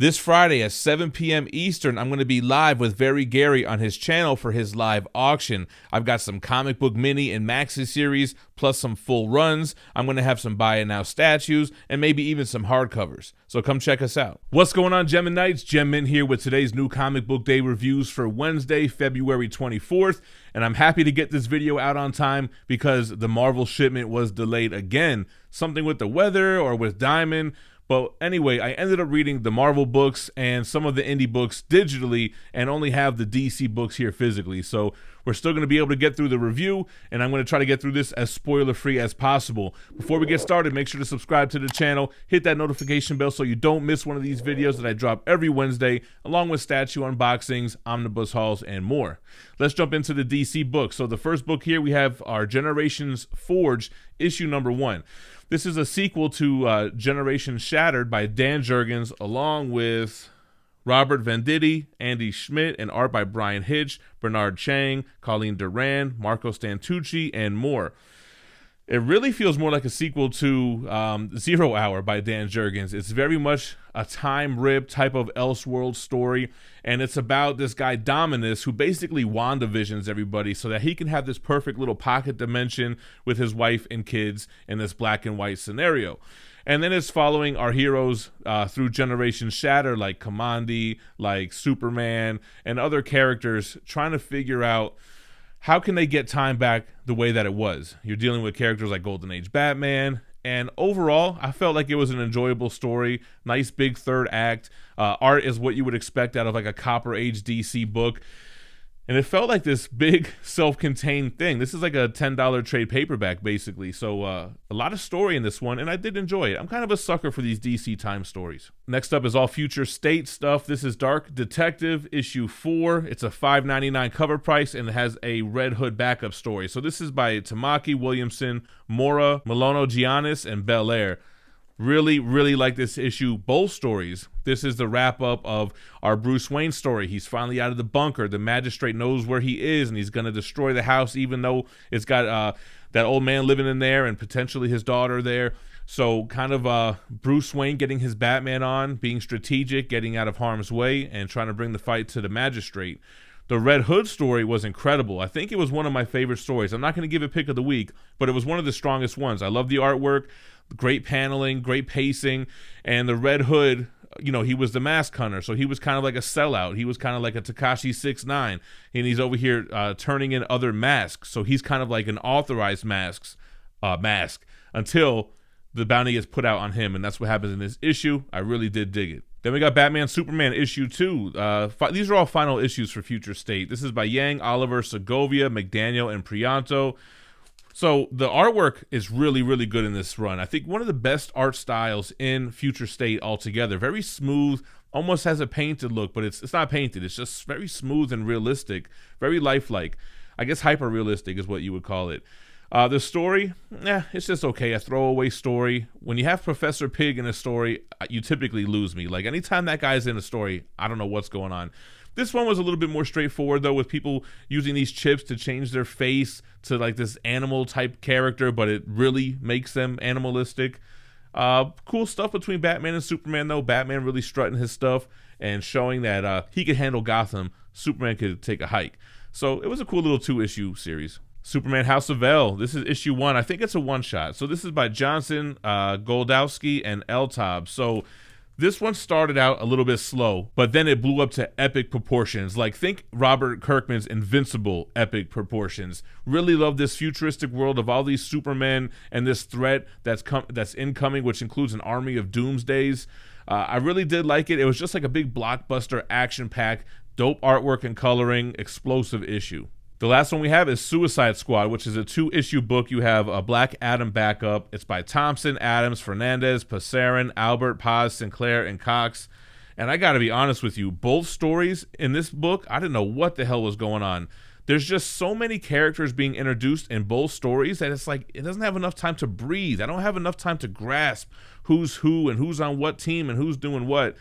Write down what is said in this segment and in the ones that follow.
This Friday at 7 p.m. Eastern, I'm going to be live with Very Gary on his channel for his live auction. I've got some comic book mini and maxi series, plus some full runs. I'm going to have some buy it now statues, and maybe even some hardcovers. So come check us out. What's going on, Geminites? Gem Mint here with today's new comic book day reviews for Wednesday, February 24th. And I'm happy to get this video out on time because the Marvel shipment was delayed again. Something with the weather or with Diamond. But anyway, I ended up reading the Marvel books and some of the indie books digitally and only have the DC books here physically. So we're still going to be able to get through the review, and I'm going to try to get through this as spoiler-free as possible. Before we get started, make sure to subscribe to the channel, hit that notification bell so you don't miss one of these videos that I drop every Wednesday, along with statue unboxings, omnibus hauls, and more. Let's jump into the DC books. So the first book here, we have our Generations Forged, issue number 1. This is a sequel to Generation Shattered by Dan Jurgens, along with Robert Venditti, Andy Schmidt, and art by Brian Hitch, Bernard Chang, Colleen Durand, Marco Stantucci, and more. It really feels more like a sequel to 0 Hour by Dan Jurgens. It's very much a time rip type of Elseworld story, and it's about this guy Dominus who basically WandaVisions everybody so that he can have this perfect little pocket dimension with his wife and kids in this black and white scenario. And then it's following our heroes through Generation Shatter, like Kamandi, like Superman, and other characters trying to figure out how can they get time back the way that it was. You're dealing with characters like Golden Age Batman, and overall, I felt like it was an enjoyable story. Nice big third act. Art is what you would expect out of like a Copper Age DC book. And it felt like this big self-contained thing. This is like a $10 trade paperback, basically. So a lot of story in this one, and I did enjoy it. I'm kind of a sucker for these DC time stories. Next up is all Future State stuff. This is Dark Detective, issue 4. It's a $5.99 cover price, and it has a Red Hood backup story. So this is by Tamaki Williamson, Mora, Milono Giannis, and Belair. Really, really like this issue. Both stories. This is the wrap-up of our Bruce Wayne story. He's finally out of the bunker. The magistrate knows where he is, and he's going to destroy the house, even though it's got that old man living in there and potentially his daughter there. So kind of Bruce Wayne getting his Batman on, being strategic, getting out of harm's way, and trying to bring the fight to the magistrate. The Red Hood story was incredible. I think it was one of my favorite stories. I'm not going to give it pick of the week, but it was one of the strongest ones. I love the artwork, great paneling, great pacing, and the Red Hood, you know, he was the mask hunter, so he was kind of like a sellout. He was kind of like a Tekashi 6ix9ine, and he's over here turning in other masks, so he's kind of like an authorized mask until the bounty gets put out on him, and that's what happens in this issue. I really did dig it. Then we got Batman Superman issue 2. These are all final issues for Future State. This is by Yang, Oliver, Segovia, McDaniel, and Prianto. So the artwork is really, really good in this run. I think one of the best art styles in Future State altogether. Very smooth, almost has a painted look, but it's not painted. It's just very smooth and realistic, very lifelike. I guess hyper-realistic is what you would call it. The story, it's just okay, a throwaway story. When you have Professor Pig in a story, you typically lose me. Like anytime that guy's in a story, I don't know what's going on. This one was a little bit more straightforward though, with people using these chips to change their face to like this animal type character, but it really makes them animalistic. Cool stuff between Batman and Superman though. Batman really strutting his stuff and showing that he could handle Gotham. Superman could take a hike. So it was a cool little 2-issue series. Superman House of L. This is issue 1. I think it's a one-shot. So this is by Johnson, Goldowski, and Eltab. So this one started out a little bit slow, but then it blew up to epic proportions. Like, think Robert Kirkman's Invincible epic proportions. Really love this futuristic world of all these Supermen and this threat that's incoming, which includes an army of Doomsdays. I really did like it. It was just like a big blockbuster action-packed, dope artwork and coloring, explosive issue. The last one we have is Suicide Squad, which is a 2-issue book. You have a Black Adam backup. It's by Thompson, Adams, Fernandez, Passarin, Albert, Paz, Sinclair, and Cox. And I got to be honest with you, both stories in this book, I didn't know what the hell was going on. There's just so many characters being introduced in both stories that it's like it doesn't have enough time to breathe. I don't have enough time to grasp who's who and who's on what team and who's doing what.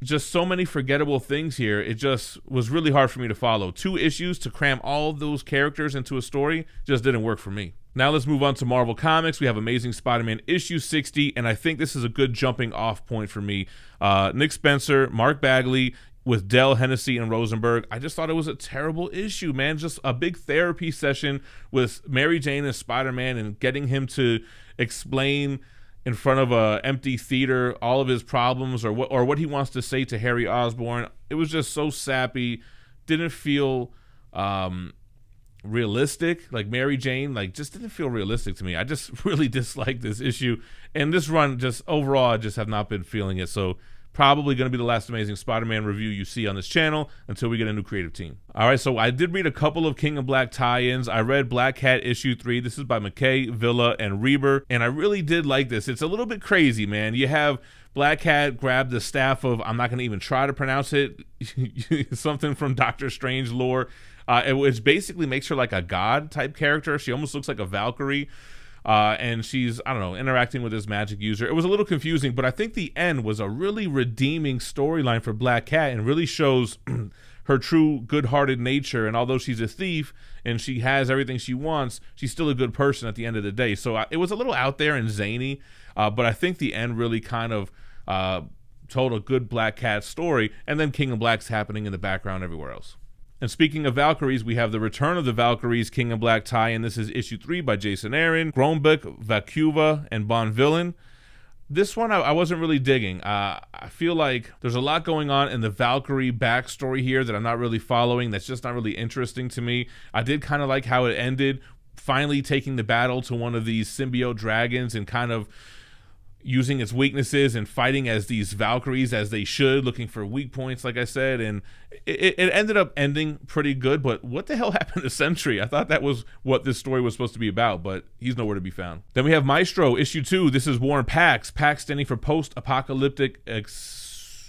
Just so many forgettable things here. It just was really hard for me to follow. 2 issues to cram all those characters into a story just didn't work for me. Now let's move on to Marvel Comics. We have Amazing Spider-Man issue 60, and I think this is a good jumping off point for me. Nick Spencer, Mark Bagley, with Dell, Hennessy, and Rosenberg. I just thought it was a terrible issue, man. Just a big therapy session with Mary Jane and Spider-Man, and getting him to explain in front of a empty theater all of his problems, or what he wants to say to Harry Osborn. It was just so sappy. Didn't feel realistic. Like Mary Jane, like, just didn't feel realistic to me. I just really disliked this issue, and this run, just overall, I just have not been feeling it. So probably going to be the last Amazing Spider-Man review you see on this channel until we get a new creative team. All right, so I did read a couple of King of Black tie-ins. I read Black Cat issue 3. This is by McKay, Villa, and Reber, and I really did like this. It's a little bit crazy, man. You have Black Cat grab the staff of, I'm not going to even try to pronounce it, something from Doctor Strange lore, which basically makes her like a god type character. She almost looks like a Valkyrie. And she's, I don't know, interacting with this magic user. It was a little confusing, but I think the end was a really redeeming storyline for Black Cat, and really shows her true good-hearted nature. And although she's a thief and she has everything she wants, she's still a good person at the end of the day. So it was a little out there and zany, but I think the end really kind of told a good Black Cat story, and then King of Black's happening in the background everywhere else. And speaking of Valkyries, we have the Return of the Valkyries King of Black tie-in. This is issue 3 by Jason Aaron, Grombeck, Vacuva, and Bon Villain. This one I wasn't really digging. I feel like there's a lot going on in the Valkyrie backstory here that I'm not really following. That's just not really interesting to me. I did kind of like how it ended, finally taking the battle to one of these symbiote dragons and kind of using its weaknesses and fighting as these Valkyries as they should, looking for weak points, like I said, and it ended up ending pretty good. But what the hell happened to Sentry? I thought that was what this story was supposed to be about, but he's nowhere to be found. Then we have Maestro issue 2. This is Warren Pax standing for Post-Apocalyptic Existence,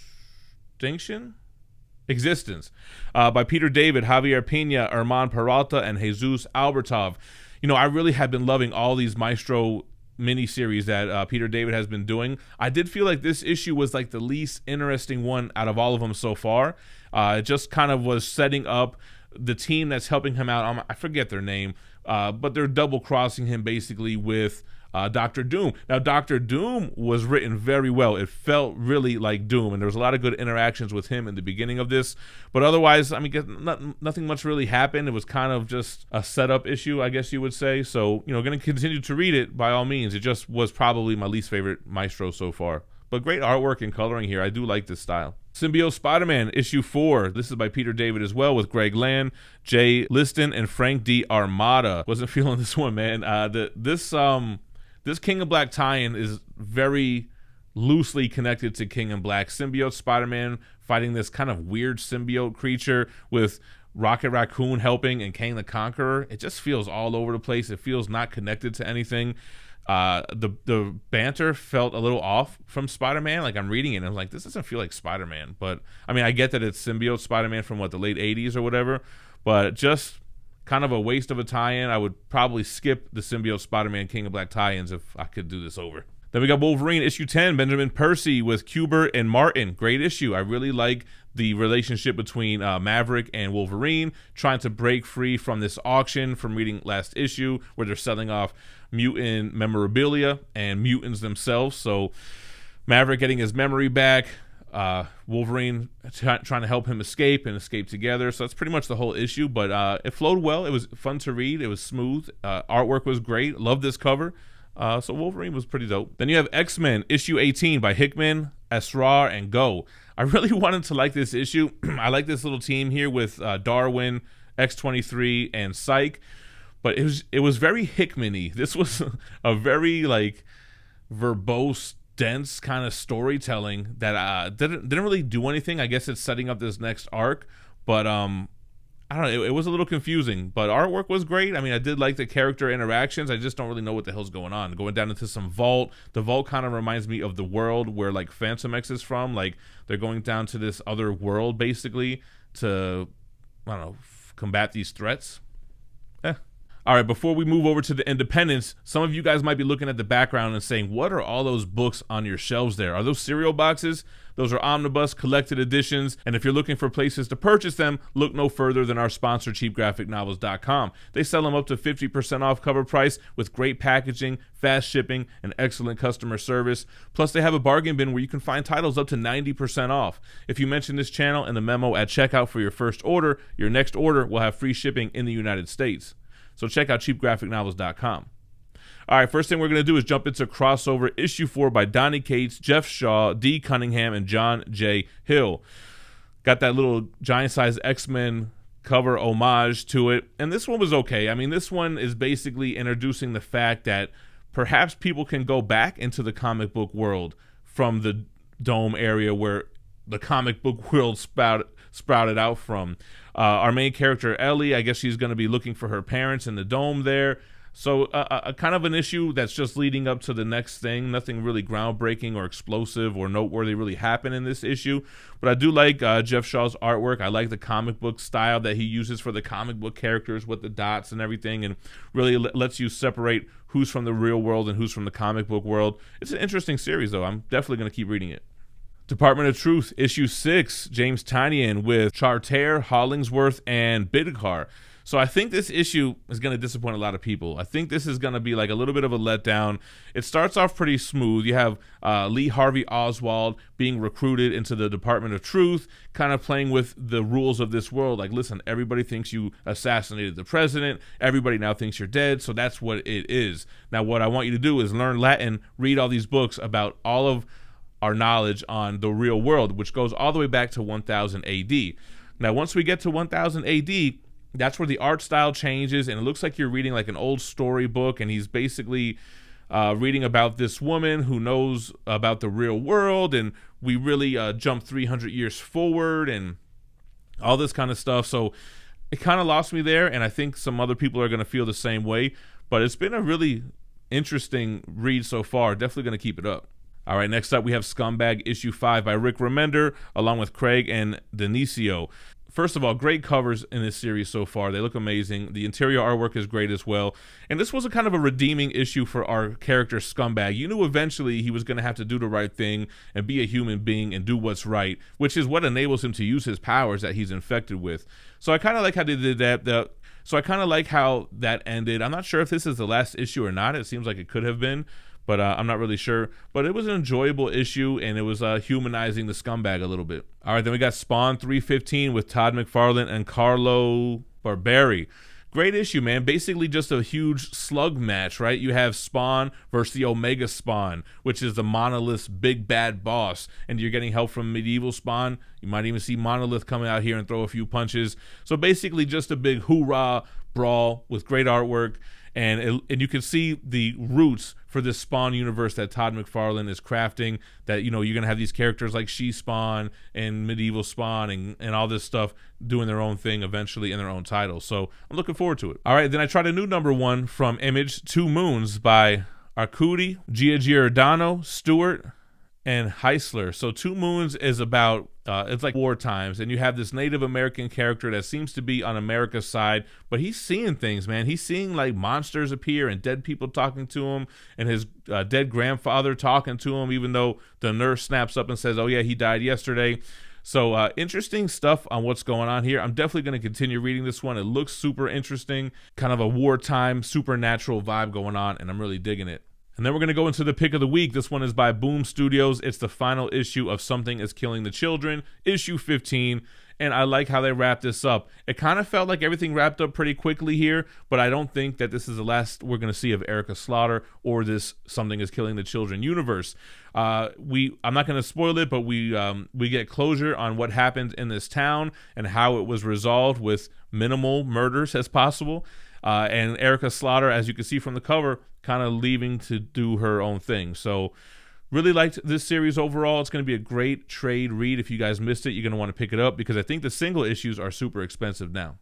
by Peter David, Javier Pena, Herman Peralta, and Jesus Albertov. You know, I really have been loving all these Maestro miniseries that Peter David has been doing. I did feel like this issue was like the least interesting one out of all of them so far. It just kind of was setting up the team that's helping him out. I forget their name, but they're double crossing him basically with Dr. Doom. Now, Dr. Doom was written very well. It felt really like Doom, and there was a lot of good interactions with him in the beginning of this. But otherwise, I mean, nothing much really happened. It was kind of just a setup issue, I guess you would say. So, you know, going to continue to read it by all means. It just was probably my least favorite Maestro so far. But great artwork and coloring here. I do like this style. Symbiote Spider-Man issue 4. This is by Peter David as well, with Greg Land, Jay Liston, and Frank D. Armada. Wasn't feeling this one, man. This King of Black tie-in is very loosely connected to King of Black. Symbiote Spider-Man fighting this kind of weird symbiote creature with Rocket Raccoon helping and Kang the Conqueror. It just feels all over the place. It feels not connected to anything. The banter felt a little off from Spider-Man. Like, I'm reading it and I'm like, this doesn't feel like Spider-Man. But I mean, I get that it's symbiote Spider-Man from the late 80s or whatever, but just kind of a waste of a tie-in. I would probably skip the symbiote Spider-Man King of Black tie-ins if I could do this over. Then we got Wolverine issue 10, Benjamin Percy with Kubert and Martin. Great issue. I really like the relationship between Maverick and Wolverine, trying to break free from this auction from reading last issue where they're selling off mutant memorabilia and mutants themselves. So Maverick getting his memory back, Wolverine trying to help him escape and escape together. So that's pretty much the whole issue, but it flowed well. It was fun to read. It was smooth. Artwork was great. Love this cover. So Wolverine was pretty dope. Then you have X-Men issue 18 by Hickman, Asrar, and Go. I really wanted to like this issue. I like this little team here with Darwin, X-23, and Psyche, but it was very Hickman-y. This was a very like verbose, dense kind of storytelling that didn't really do anything. I guess it's setting up this next arc, but I don't know, it was a little confusing, but artwork was great. I mean, I did like the character interactions. I just don't really know what the hell's going on. Going down into some vault. The vault kind of reminds me of the world where like Phantom X is from. Like, they're going down to this other world basically to, I don't know, combat these threats. All right, before we move over to the independents, some of you guys might be looking at the background and saying, what are all those books on your shelves there? Are those cereal boxes? Those are omnibus collected editions, and if you're looking for places to purchase them, look no further than our sponsor, cheapgraphicnovels.com. They sell them up to 50% off cover price with great packaging, fast shipping, and excellent customer service. Plus, they have a bargain bin where you can find titles up to 90% off. If you mention this channel in the memo at checkout for your first order, your next order will have free shipping in the United States. So check out cheapgraphicnovels.com. All right, first thing we're going to do is jump into crossover issue 4 by Donny Cates, Jeff Shaw, D. Cunningham, and John J. Hill. Got that little giant-size X-Men cover homage to it, and this one was okay. I mean, this one is basically introducing the fact that perhaps people can go back into the comic book world from the dome area where the comic book world sprouted out from. Our main character, Ellie, I guess she's going to be looking for her parents in the dome there. So a kind of an issue that's just leading up to the next thing. Nothing really groundbreaking or explosive or noteworthy really happened in this issue. But I do like Jeff Shaw's artwork. I like the comic book style that he uses for the comic book characters with the dots and everything, and really lets you separate who's from the real world and who's from the comic book world. It's an interesting series, though. I'm definitely going to keep reading it. Department of Truth, issue 6, James Tynion with Charter, Hollingsworth, and Bidkar. So I think this issue is going to disappoint a lot of people. I think this is going to be like a little bit of a letdown. It starts off pretty smooth. You have Lee Harvey Oswald being recruited into the Department of Truth, kind of playing with the rules of this world. Like, listen, everybody thinks you assassinated the president. Everybody now thinks you're dead. So that's what it is. Now, what I want you to do is learn Latin, read all these books about all of our knowledge on the real world, which goes all the way back to 1000 AD. Now, once we get to 1000 AD, that's where the art style changes, and it looks like you're reading like an old storybook, and he's basically reading about this woman who knows about the real world, and we really jump 300 years forward and all this kind of stuff. So it kind of lost me there, and I think some other people are going to feel the same way, but it's been a really interesting read so far. Definitely going to keep it up. All right, next up we have Scumbag issue 5 by Rick Remender along with Craig and Denicio. First of all, great covers in this series so far. They look amazing. The interior artwork is great as well. And this was a kind of a redeeming issue for our character Scumbag. You knew eventually he was going to have to do the right thing and be a human being and do what's right, which is what enables him to use his powers that he's infected with. So I kind of like how they did that. So I kind of like how that ended. I'm not sure if this is the last issue or not. It seems like it could have been, but I'm not really sure. But it was an enjoyable issue, and it was humanizing the Scumbag a little bit. All right, then we got Spawn 315 with Todd McFarlane and Carlo Barberi. Great issue, man. Basically just a huge slug match, right? You have Spawn versus the Omega Spawn, which is the Monolith's big bad boss, and you're getting help from Medieval Spawn. You might even see Monolith coming out here and throw a few punches. So basically just a big hoorah brawl with great artwork. And you can see the roots for this Spawn universe that Todd McFarlane is crafting, that, you know, you're going to have these characters like She-Spawn and Medieval Spawn and all this stuff doing their own thing eventually in their own titles. So I'm looking forward to it. All right, then I tried a new #1 from Image, Two Moons by Arcudi, Giordano, Stewart, and Heisler. So Two Moons is about it's like war times, and you have this Native American character that seems to be on America's side, but he's seeing things, man. He's seeing like monsters appear and dead people talking to him, and his dead grandfather talking to him, even though the nurse snaps up and says, oh yeah, he died yesterday. So interesting stuff on what's going on here. I'm definitely going to continue reading this one. It looks super interesting, kind of a wartime supernatural vibe going on, and I'm really digging it. And then we're going to go into the pick of the week. This one is by Boom Studios. It's the final issue of Something is Killing the Children, issue 15. And I like how they wrapped this up. It kind of felt like everything wrapped up pretty quickly here, but I don't think that this is the last we're going to see of Erica Slaughter or this Something is Killing the Children universe. I'm not going to spoil it, but we get closure on what happened in this town and how it was resolved with minimal murders as possible. And Erica Slaughter, as you can see from the cover, kind of leaving to do her own thing. So really liked this series overall. It's going to be a great trade read. If you guys missed it, you're going to want to pick it up because I think the single issues are super expensive now.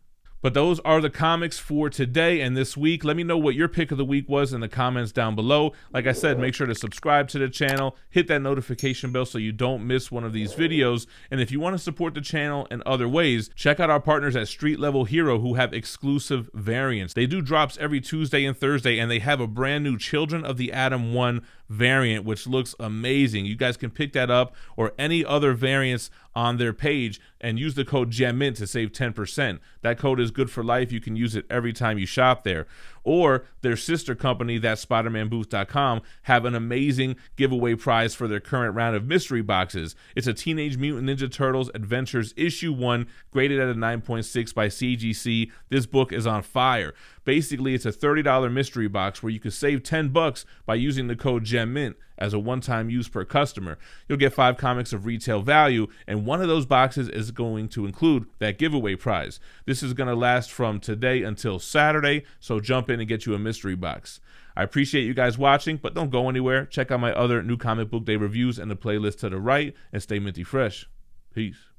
But those are the comics for today and this week. Let me know what your pick of the week was in the comments down below. Like I said, make sure to subscribe to the channel, hit that notification bell so you don't miss one of these videos. And if you want to support the channel in other ways, check out our partners at Street Level Hero who have exclusive variants. They do drops every Tuesday and Thursday, and they have a brand new Children of the Atom 1 variant, which looks amazing. You guys can pick that up or any other variants on their page and use the code GemMint to save 10%. That code is good for life. You can use it every time you shop there. Or their sister company, that's SpidermanBooth.com, have an amazing giveaway prize for their current round of mystery boxes. It's a Teenage Mutant Ninja Turtles Adventures Issue 1, graded at a 9.6 by CGC. This book is on fire. Basically, it's a $30 mystery box where you can save $10 by using the code GemMint as a one-time use per customer. You'll get 5 comics of retail value, and one of those boxes is going to include that giveaway prize. This is going to last from today until Saturday, so jump in and get you a mystery box. I appreciate you guys watching, but don't go anywhere. Check out my other new comic book day reviews and the playlist to the right, and stay minty fresh. Peace.